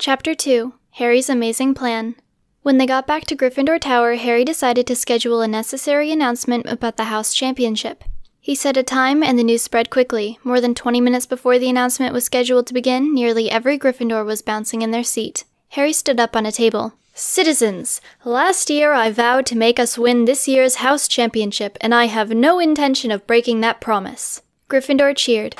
Chapter 2, Harry's Amazing Plan. When they got back to Gryffindor Tower, Harry decided to schedule a necessary announcement about the house championship. He set a time and the news spread quickly. More than 20 minutes before the announcement was scheduled to begin, nearly every Gryffindor was bouncing in their seat. Harry stood up on a table. "Citizens, last year I vowed to make us win this year's house championship, and I have no intention of breaking that promise." Gryffindor cheered.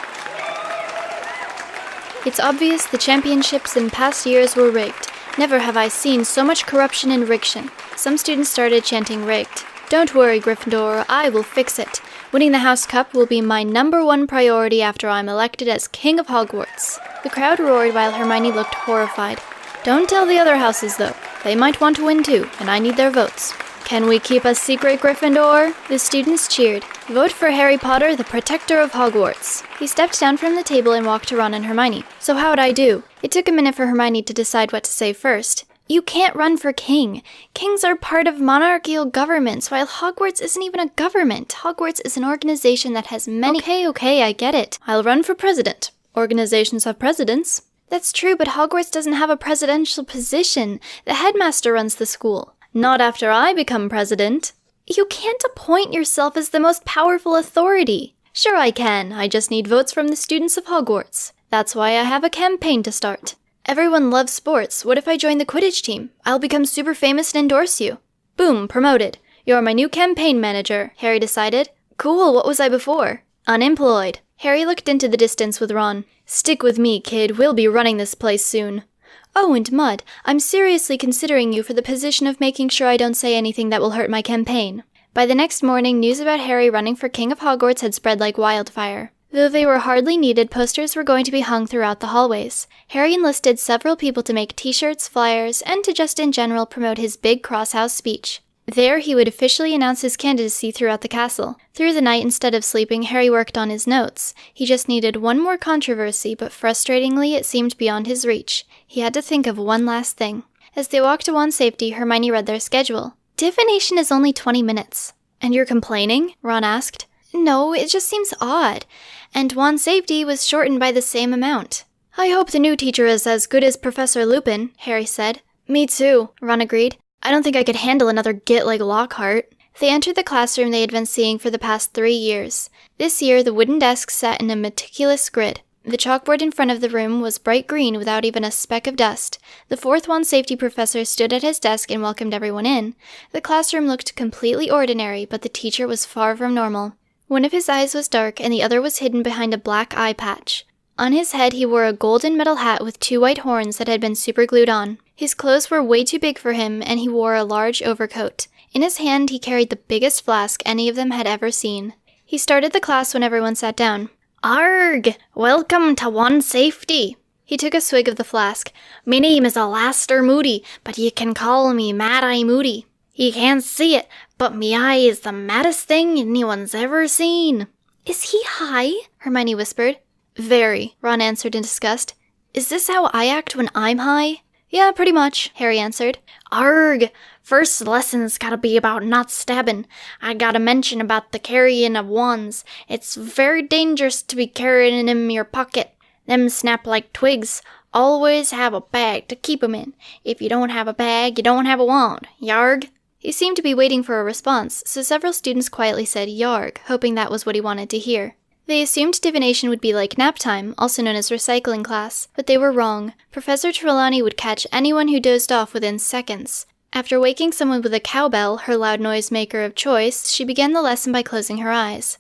"It's obvious the championships in past years were rigged. Never have I seen so much corruption and rigged." Some students started chanting rigged. "Don't worry, Gryffindor, I will fix it. Winning the House Cup will be my #1 priority after I'm elected as King of Hogwarts." The crowd roared while Hermione looked horrified. "Don't tell the other houses, though. They might want to win too, and I need their votes." "Can we keep a secret, Gryffindor?" The students cheered. "Vote for Harry Potter, the protector of Hogwarts." He stepped down from the table and walked to Ron and Hermione. "So how'd I do?" It took a minute for Hermione to decide what to say first. "You can't run for king. Kings are part of monarchical governments, while Hogwarts isn't even a government. Hogwarts is an organization that has many— Okay, I get it. I'll run for president. Organizations have presidents." "That's true, but Hogwarts doesn't have a presidential position. The headmaster runs the school." "Not after I become president." "You can't appoint yourself as the most powerful authority." "Sure I can. I just need votes from the students of Hogwarts. That's why I have a campaign to start." "Everyone loves sports. What if I join the Quidditch team? I'll become super famous and endorse you." "Boom, promoted. You're my new campaign manager," Harry decided. "Cool, what was I before?" "Unemployed." Harry looked into the distance with Ron. "Stick with me, kid. We'll be running this place soon." "Oh, and Mud, I'm seriously considering you for the position of making sure I don't say anything that will hurt my campaign." By the next morning, news about Harry running for King of Hogwarts had spread like wildfire. Though they were hardly needed, posters were going to be hung throughout the hallways. Harry enlisted several people to make t-shirts, flyers, and to just in general promote his big crosshouse speech. There, he would officially announce his candidacy throughout the castle. Through the night, instead of sleeping, Harry worked on his notes. He just needed one more controversy, but frustratingly, it seemed beyond his reach. He had to think of one last thing. As they walked to Wand Safety, Hermione read their schedule. "Divination is only 20 minutes. "And you're complaining?" Ron asked. "No, it just seems odd. And Wand Safety was shortened by the same amount." "I hope the new teacher is as good as Professor Lupin," Harry said. "Me too," Ron agreed. "I don't think I could handle another git like Lockhart." They entered the classroom they had been seeing for the past 3 years. This year, the wooden desks sat in a meticulous grid. The chalkboard in front of the room was bright green without even a speck of dust. The fourth Wand Safety professor stood at his desk and welcomed everyone in. The classroom looked completely ordinary, but the teacher was far from normal. One of his eyes was dark, and the other was hidden behind a black eye patch. On his head, he wore a golden metal hat with 2 white horns that had been superglued on. His clothes were way too big for him, and he wore a large overcoat. In his hand, he carried the biggest flask any of them had ever seen. He started the class when everyone sat down. "Arg! Welcome to Wand Safety." He took a swig of the flask. "Me name is Alastair Moody, but ye can call me Mad-Eye Moody. Ye can't see it, but me eye is the maddest thing anyone's ever seen." "Is he high?" Hermione whispered. "Very," Ron answered in disgust. "Is this how I act when I'm high?" "Yeah, pretty much," Harry answered. "Arg! First lesson's gotta be about not stabbing. I gotta mention about the carrying of wands. It's very dangerous to be carrying 'em in your pocket. Them snap like twigs. Always have a bag to keep 'em in. If you don't have a bag, you don't have a wand. Yarg?" He seemed to be waiting for a response, so several students quietly said "yarg," hoping that was what he wanted to hear. They assumed divination would be like nap time, also known as recycling class, but they were wrong. Professor Trelawney would catch anyone who dozed off within seconds. After waking someone with a cowbell, her loud noise-maker of choice, she began the lesson by closing her eyes.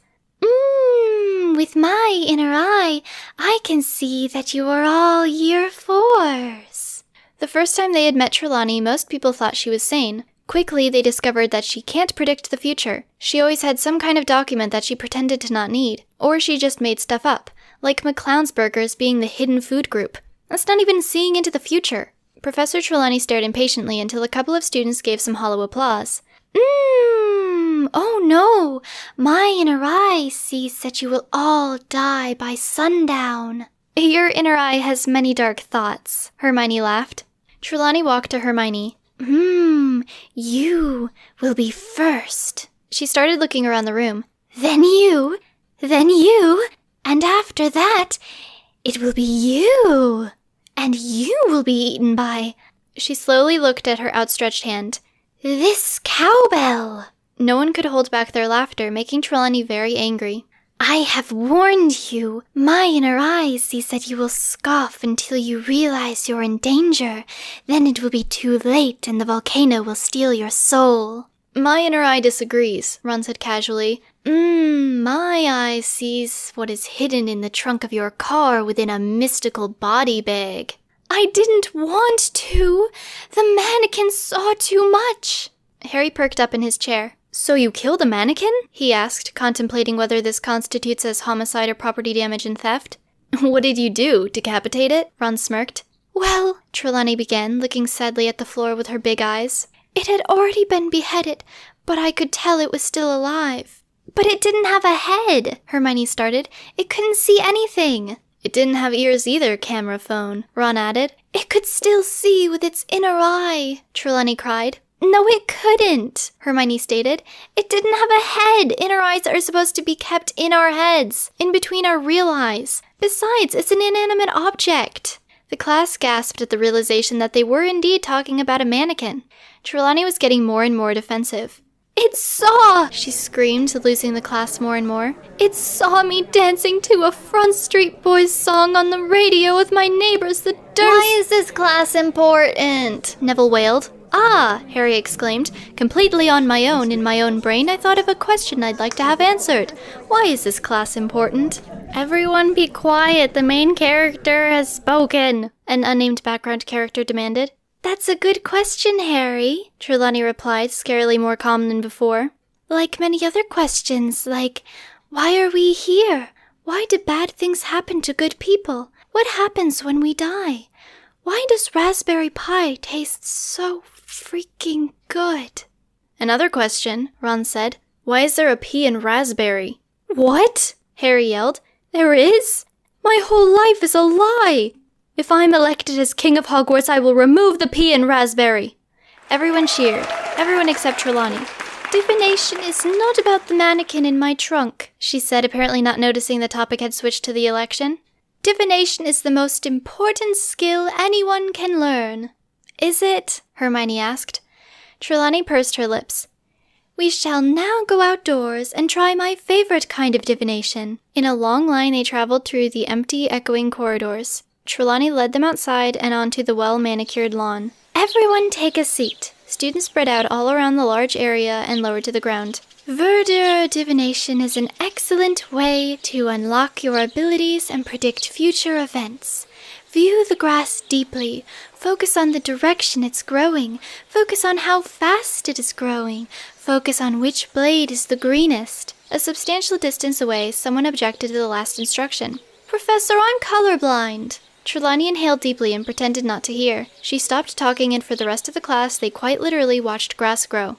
With my inner eye, I can see that you are all year 4s. The first time they had met Trelawney, most people thought she was sane. Quickly, they discovered that she can't predict the future. She always had some kind of document that she pretended to not need, or she just made stuff up, like McClown's Burgers being the hidden food group. That's not even seeing into the future. Professor Trelawney stared impatiently until a couple of students gave some hollow applause. Oh no! My inner eye sees that you will all die by sundown." "Your inner eye has many dark thoughts," Hermione laughed. Trelawney walked to Hermione. You will be first." She started looking around the room. Then you, and after that, it will be you." And you will be eaten by... She slowly looked at her outstretched hand. This cowbell! No one could hold back their laughter, making Trelawney very angry. I have warned you. My inner eye sees that you will scoff until you realize you're in danger. Then it will be too late and the volcano will steal your soul. My inner eye disagrees, Ron said casually. My eye sees what is hidden in the trunk of your car within a mystical body bag. I didn't want to. The mannequin saw too much. Harry perked up in his chair. So you killed a mannequin? He asked, contemplating whether this constitutes as homicide or property damage and theft. What did you do? Decapitate it? Ron smirked. Well, Trelawney began, looking sadly at the floor with her big eyes. It had already been beheaded, but I could tell it was still alive. But it didn't have a head, Hermione started. It couldn't see anything. It didn't have ears either, camera phone, Ron added. It could still see with its inner eye, Trelawney cried. No, it couldn't, Hermione stated. It didn't have a head. Inner eyes are supposed to be kept in our heads, in between our real eyes. Besides, it's an inanimate object. The class gasped at the realization that they were indeed talking about a mannequin. Trelawney was getting more and more defensive. It saw, she screamed, losing the class more and more. It saw me dancing to a Front Street Boys song on the radio with my neighbors, the Why is this class important? Neville wailed. Ah, Harry exclaimed. Completely on my own, in my own brain, I thought of a question I'd like to have answered. Why is this class important? Everyone be quiet, the main character has spoken, an unnamed background character demanded. That's a good question, Harry, Trelawney replied, scarily more calm than before. Like many other questions, like, why are we here? Why do bad things happen to good people? What happens when we die? Why does raspberry pie taste so freaking good? Another question, Ron said. Why is there a P in raspberry? What? Harry yelled. There is? My whole life is a lie! If I'm elected as King of Hogwarts, I will remove the P in raspberry. Everyone cheered. Everyone except Trelawney. Divination is not about the mannequin in my trunk, she said, apparently not noticing the topic had switched to the election. Divination is the most important skill anyone can learn. Is it? Hermione asked. Trelawney pursed her lips. We shall now go outdoors and try my favorite kind of divination. In a long line they traveled through the empty, echoing corridors. Trelawney led them outside and onto the well-manicured lawn. Everyone take a seat. Students spread out all around the large area and lowered to the ground. Verdure divination is an excellent way to unlock your abilities and predict future events. View the grass deeply. Focus on the direction it's growing. Focus on how fast it is growing. Focus on which blade is the greenest. A substantial distance away, someone objected to the last instruction. Professor, I'm colorblind. Trelawney inhaled deeply and pretended not to hear. She stopped talking, and for the rest of the class, they quite literally watched grass grow.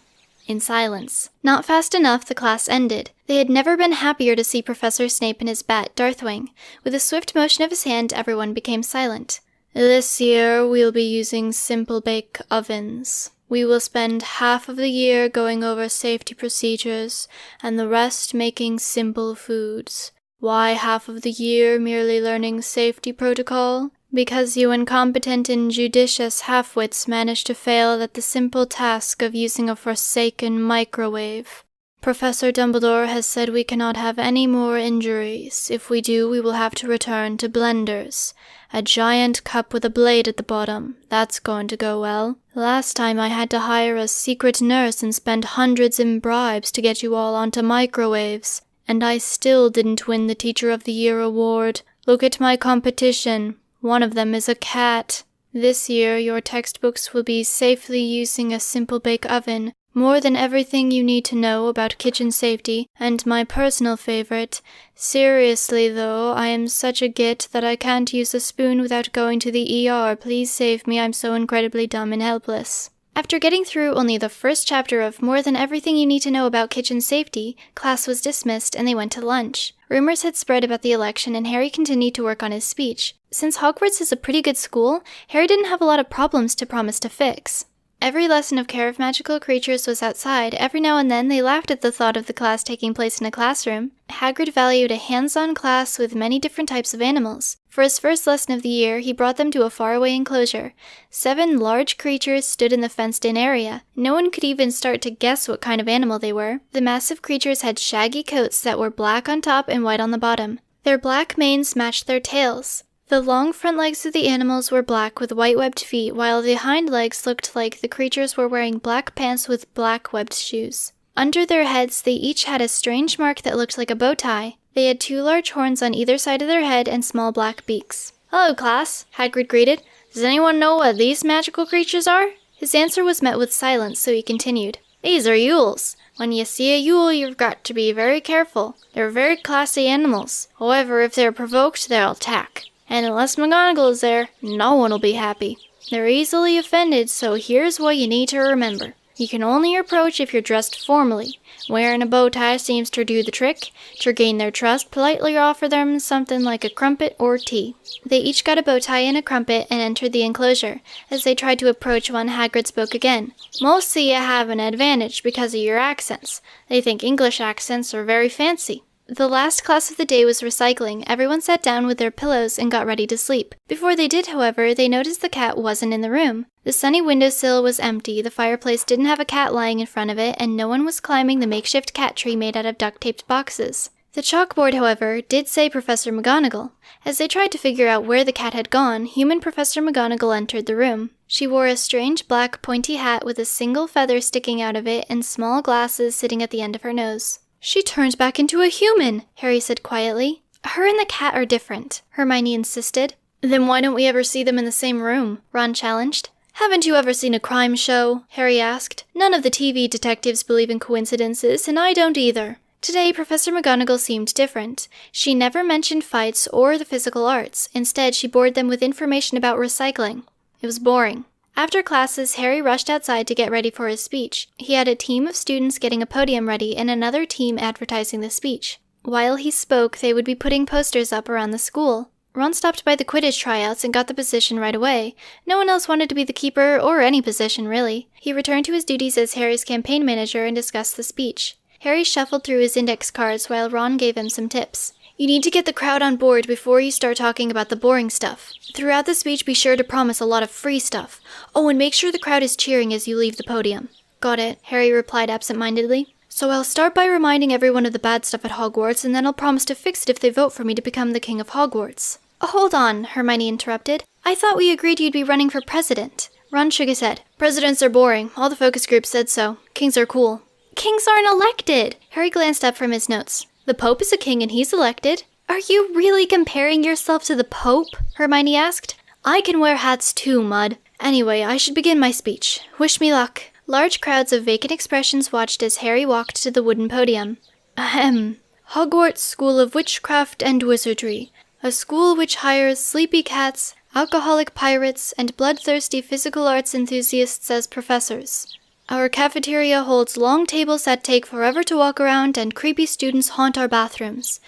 In silence. Not fast enough, the class ended. They had never been happier to see Professor Snape and his bat, Darthwing. With a swift motion of his hand, everyone became silent. This year, we'll be using simple bake ovens. We will spend half of the year going over safety procedures, and the rest making simple foods. Why half of the year merely learning safety protocol? Because you incompetent and judicious half-wits managed to fail at the simple task of using a forsaken microwave. Professor Dumbledore has said we cannot have any more injuries. If we do, we will have to return to blenders. A giant cup with a blade at the bottom. That's going to go well. Last time I had to hire a secret nurse and spend hundreds in bribes to get you all onto microwaves. And I still didn't win the Teacher of the Year award. Look at my competition. One of them is a cat. This year, your textbooks will be safely using a simple bake oven, more than everything you need to know about kitchen safety, and my personal favorite. Seriously, though, I am such a git that I can't use a spoon without going to the ER. Please save me, I'm so incredibly dumb and helpless. After getting through only the first chapter of More Than Everything You Need to Know About Kitchen Safety, class was dismissed and they went to lunch. Rumors had spread about the election and Harry continued to work on his speech. Since Hogwarts is a pretty good school, Harry didn't have a lot of problems to promise to fix. Every lesson of Care of Magical Creatures was outside. Every now and then they laughed at the thought of the class taking place in a classroom. Hagrid valued a hands-on class with many different types of animals. For his first lesson of the year, he brought them to a faraway enclosure. 7 large creatures stood in the fenced-in area. No one could even start to guess what kind of animal they were. The massive creatures had shaggy coats that were black on top and white on the bottom. Their black manes matched their tails. The long front legs of the animals were black with white webbed feet, while the hind legs looked like the creatures were wearing black pants with black webbed shoes. Under their heads, they each had a strange mark that looked like a bow tie. They had 2 large horns on either side of their head and small black beaks. "Hello, class," Hagrid greeted. "Does anyone know what these magical creatures are?" His answer was met with silence, so he continued. "These are Yules. When you see a Yule, you've got to be very careful. They're very classy animals. However, if they're provoked, they'll attack. And unless McGonagall is there, no one will be happy. They're easily offended, so here's what you need to remember. You can only approach if you're dressed formally. Wearing a bow tie seems to do the trick. To gain their trust, politely offer them something like a crumpet or tea." They each got a bow tie and a crumpet and entered the enclosure. As they tried to approach one, Hagrid spoke again. "Most of you have an advantage because of your accents. They think English accents are very fancy." The last class of the day was recycling. Everyone sat down with their pillows and got ready to sleep. Before they did, however, they noticed the cat wasn't in the room. The sunny windowsill was empty, the fireplace didn't have a cat lying in front of it, and no one was climbing the makeshift cat tree made out of duct-taped boxes. The chalkboard, however, did say Professor McGonagall. As they tried to figure out where the cat had gone, human Professor McGonagall entered the room. She wore a strange black pointy hat with a single feather sticking out of it and small glasses sitting at the end of her nose. "She turned back into a human," Harry said quietly. "Her and the cat are different," Hermione insisted. "Then why don't we ever see them in the same room?" Ron challenged. "Haven't you ever seen a crime show?" Harry asked. "None of the TV detectives believe in coincidences, and I don't either." Today, Professor McGonagall seemed different. She never mentioned fights or the physical arts. Instead, she bored them with information about recycling. It was boring. After classes, Harry rushed outside to get ready for his speech. He had a team of students getting a podium ready and another team advertising the speech. While he spoke, they would be putting posters up around the school. Ron stopped by the Quidditch tryouts and got the position right away. No one else wanted to be the keeper, or any position, really. He returned to his duties as Harry's campaign manager and discussed the speech. Harry shuffled through his index cards while Ron gave him some tips. "You need to get the crowd on board before you start talking about the boring stuff. Throughout the speech, be sure to promise a lot of free stuff. Oh, and make sure the crowd is cheering as you leave the podium." "Got it," Harry replied absent-mindedly. "So I'll start by reminding everyone of the bad stuff at Hogwarts, and then I'll promise to fix it if they vote for me to become the King of Hogwarts." "Hold on," Hermione interrupted. "I thought we agreed you'd be running for president." Ron shook his head. "Presidents are boring. All the focus groups said so. Kings are cool." "Kings aren't elected!" Harry glanced up from his notes. "The Pope is a king and he's elected." "Are you really comparing yourself to the Pope?" Hermione asked. "I can wear hats too, Mud. Anyway, I should begin my speech. Wish me luck." Large crowds of vacant expressions watched as Harry walked to the wooden podium. "Ahem. Hogwarts School of Witchcraft and Wizardry. A school which hires sleepy cats, alcoholic pirates, and bloodthirsty physical arts enthusiasts as professors. Our cafeteria holds long tables that take forever to walk around, and creepy students haunt our bathrooms.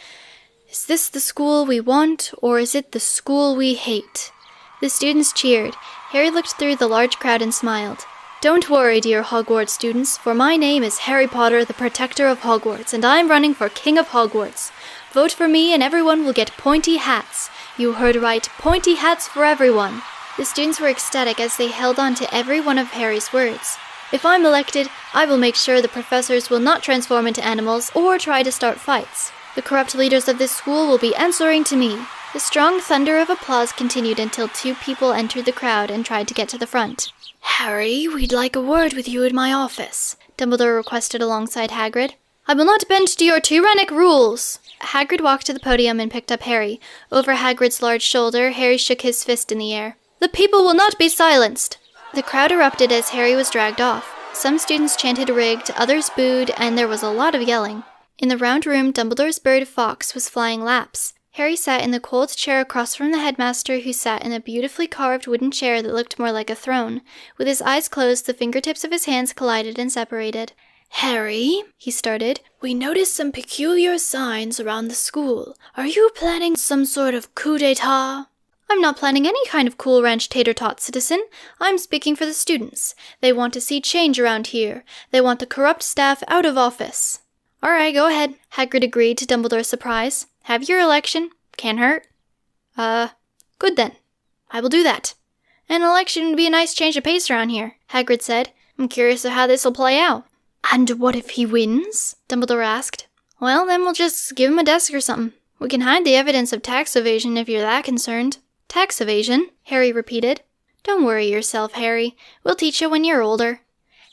Is this the school we want, or is it the school we hate?" The students cheered. Harry looked through the large crowd and smiled. "Don't worry, dear Hogwarts students, for my name is Harry Potter, the Protector of Hogwarts, and I'm running for King of Hogwarts. Vote for me and everyone will get pointy hats. You heard right, pointy hats for everyone." The students were ecstatic as they held on to every one of Harry's words. "If I'm elected, I will make sure the professors will not transform into animals or try to start fights. The corrupt leaders of this school will be answering to me." The strong thunder of applause continued until 2 people entered the crowd and tried to get to the front. "Harry, we'd like a word with you in my office," Dumbledore requested alongside Hagrid. "I will not bend to your tyrannic rules." Hagrid walked to the podium and picked up Harry. Over Hagrid's large shoulder, Harry shook his fist in the air. "The people will not be silenced." The crowd erupted as Harry was dragged off. Some students chanted rigged, others booed, and there was a lot of yelling. In the round room, Dumbledore's bird Fox was flying laps. Harry sat in the cold chair across from the headmaster, who sat in a beautifully carved wooden chair that looked more like a throne. With his eyes closed, the fingertips of his hands collided and separated. "Harry," he started, "we noticed some peculiar signs around the school. Are you planning some sort of coup d'etat?" I'm not planning any kind of Cool Ranch tater tot, citizen. I'm speaking for the students. They want to see change around here. They want the corrupt staff out of office. All right, go ahead, Hagrid agreed to Dumbledore's surprise. Have your election. Can't hurt. Good then. I will do that. An election would be a nice change of pace around here, Hagrid said. I'm curious of how this will play out. And what if he wins? Dumbledore asked. Well, then we'll just give him a desk or something. We can hide the evidence of tax evasion if you're that concerned. Tax evasion? Harry repeated. Don't worry yourself, Harry. We'll teach you when you're older.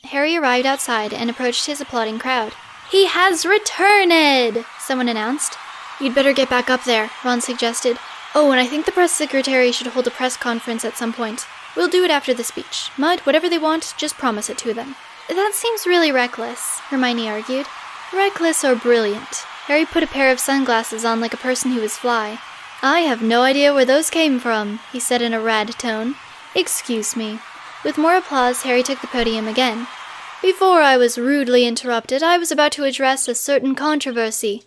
Harry arrived outside and approached his applauding crowd. He has returned! Someone announced. You'd better get back up there, Ron suggested. Oh, and I think the press secretary should hold a press conference at some point. We'll do it after the speech. Mud, whatever they want, just promise it to them. That seems really reckless, Hermione argued. Reckless or brilliant? Harry put a pair of sunglasses on like a person who was fly. I have no idea where those came from, he said in a rad tone. Excuse me. With more applause, Harry took the podium again. Before I was rudely interrupted, I was about to address a certain controversy.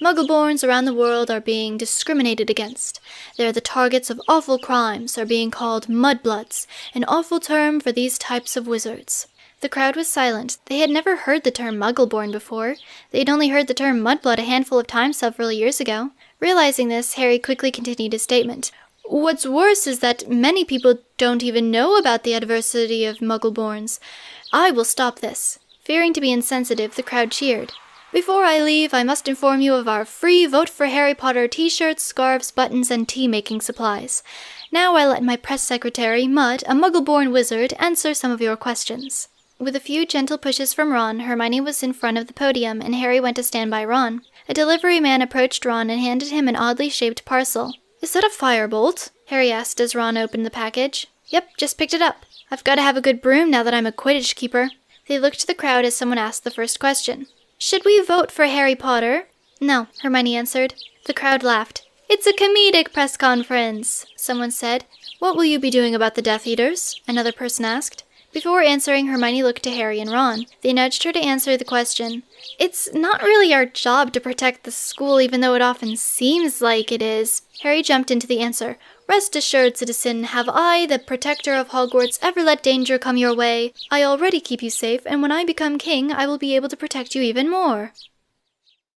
Muggleborns around the world are being discriminated against. They're the targets of awful crimes, are being called mudbloods, an awful term for these types of wizards. The crowd was silent. They had never heard the term Muggleborn before. They had only heard the term mudblood a handful of times several years ago. Realizing this, Harry quickly continued his statement. What's worse is that many people don't even know about the adversity of Muggleborns. I will stop this. Fearing to be insensitive, the crowd cheered. Before I leave, I must inform you of our free Vote for Harry Potter t-shirts, scarves, buttons, and tea-making supplies. Now I let my press secretary, Mud, a Muggle-born wizard, answer some of your questions. With a few gentle pushes from Ron, Hermione was in front of the podium, and Harry went to stand by Ron. A delivery man approached Ron and handed him an oddly shaped parcel. Is that a firebolt? Harry asked as Ron opened the package. Yep, just picked it up. I've got to have a good broom now that I'm a Quidditch keeper. They looked to the crowd as someone asked the first question. Should we vote for Harry Potter? No, Hermione answered. The crowd laughed. It's a comedic press conference, someone said. What will you be doing about the Death Eaters? Another person asked. Before answering, Hermione looked to Harry and Ron. They nudged her to answer the question. It's not really our job to protect the school, even though it often seems like it is. Harry jumped into the answer. Rest assured, citizen, have I, the protector of Hogwarts, ever let danger come your way? I already keep you safe, and when I become king, I will be able to protect you even more.